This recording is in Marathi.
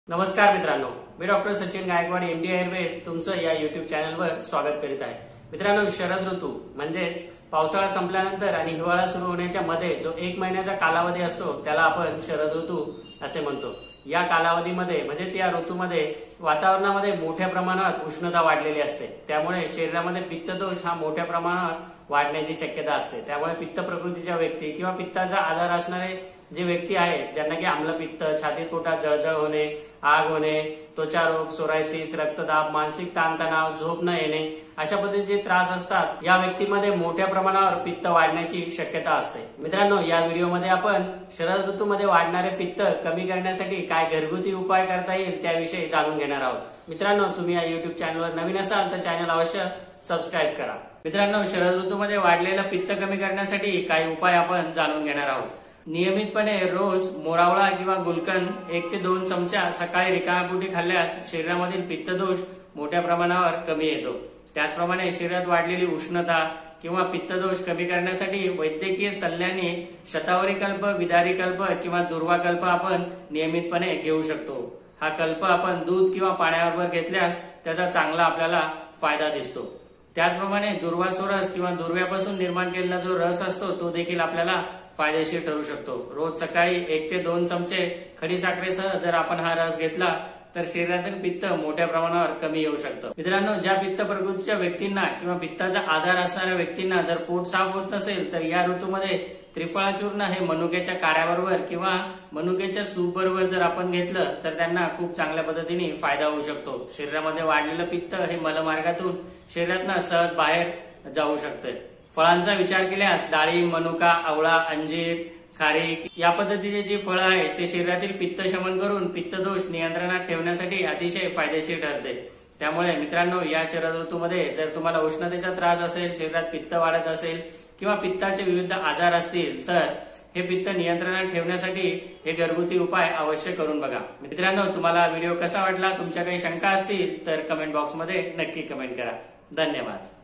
नमस्कार मित्रांनो, मी डॉक्टर सचिन गायकवाड एमडी आयुर्वेद तुमचं या युट्यूब चॅनलवर स्वागत करीत आहे। मित्रांनो, शरद ऋतू म्हणजेच पावसाळा संपल्यानंतर आणि हिवाळा सुरू होण्याच्या मध्ये जो 1 महिन्याचा कालावधी असतो त्याला आपण शरद ऋतू असे म्हणतो। या कालावधीमध्ये म्हणजेच या ऋतूमध्ये वातावरणामध्ये मोठ्या प्रमाणात उष्णता वाढलेली असते, त्यामुळे शरीरामध्ये पित्तदोष हा मोठ्या प्रमाणात वाढण्याची शक्यता असते। त्यामुळे पित्त प्रकृतीच्या व्यक्ती किंवा पित्ताचा आजार असणारे जे व्यक्ती आहेत ज्यांना की आम्लपित्त, छातीत पोटात जळजळ होणे, आग होणे, त्वचा रोग, सोरायसिस, रक्तदाब, मानसिक ताणतणाव, झोप न येणे अशा पद्धतीचे त्रास असतात, या व्यक्तीमध्ये मोठ्या प्रमाणावर पित्त वाढण्याची शक्यता असते। मित्रांनो, या व्हिडिओमध्ये आपण शरद ऋतूमध्ये वाढणारे पित्त कमी करण्यासाठी काय घरगुती उपाय करता येईल त्याविषयी जाणून घेणार आहोत। मित्रांनो, तुम्ही या युट्यूब चॅनलवर नवीन असाल तर चॅनल अवश्य सबस्क्राईब करा। मित्रांनो, शरद ऋतूमध्ये वाढलेलं पित्त कमी करण्यासाठी काही उपाय आपण जाणून घेणार आहोत। नियमितपणे रोज मोरावळा किंवा गुलकंद 1 ते 2 चमचा सकाळी रिकाम्या पोटी खाल्ल्यास शरीरामधील पित्तदोष मोठ्या प्रमाणावर कमी येतो। त्याचप्रमाणे शरीरात वाढलेली उष्णता किंवा पित्तदोष कमी करण्यासाठी वैद्यकीय सल्ल्याने शतावरी कल्प, विदारी कल्प किंवा दुर्वा कल्प आपण नियमितपणे घेऊ शकतो। हा कल्प आपण दूध किंवा पाण्याबरोबर घेतल्यास त्याचा चांगला आपल्याला फायदा दिसतो। त्याचप्रमाणे दुर्वासोरस किंवा दुर्व्यापासून निर्माण केलेला जो रस असतो तो देखील आपल्याला फायदेशीर ठरू शकतो। रोज सकाळी 1 ते 2 चमचे खडीसाखरेसह जर आपण हा रस घेतला तर शरीरातील पित्त मोठ्या प्रमाणावर कमी येऊ शकतं। मित्रांनो, ज्या पित्त प्रकृतीच्या व्यक्तींना किंवा पित्ताचा आजार असणाऱ्या व्यक्तींना जर पोट साफ होत नसेल तर या ऋतूमध्ये त्रिफळा चूर्ण हे मनुक्याच्या काड्याबरोबर किंवा मनुक्याच्या सूप बरोबर जर आपण घेतलं तर त्यांना खूप चांगल्या पद्धतीने फायदा होऊ शकतो। शरीरामध्ये वाढलेलं पित्त हे मलमार्गातून शरीरातनं सहज बाहेर जाऊ शकते। फळांचा विचार केल्यास डाळिंब, मनुका, आवळा, अंजीर, खारीक या पद्धतीचे जी फळं आहेत ते शरीरातील पित्त शमन करून पित्तदोष नियंत्रणात ठेवण्यासाठी अतिशय फायदेशीर ठरते। त्यामुळे मित्रांनो, या शरद ऋतूमध्ये जर तुम्हाला उष्णतेचा त्रास असेल, शरीरात पित्त वाढत असेल किंवा पित्ताचे विविध आजार असतील तर हे पित्त नियंत्रणात ठेवण्यासाठी हे घरगुती उपाय अवश्य करून बघा। मित्रांनो, तुम्हाला व्हिडिओ कसा वाटला, तुमच्या काही शंका असतील तर कमेंट बॉक्समध्ये नक्की कमेंट करा। धन्यवाद।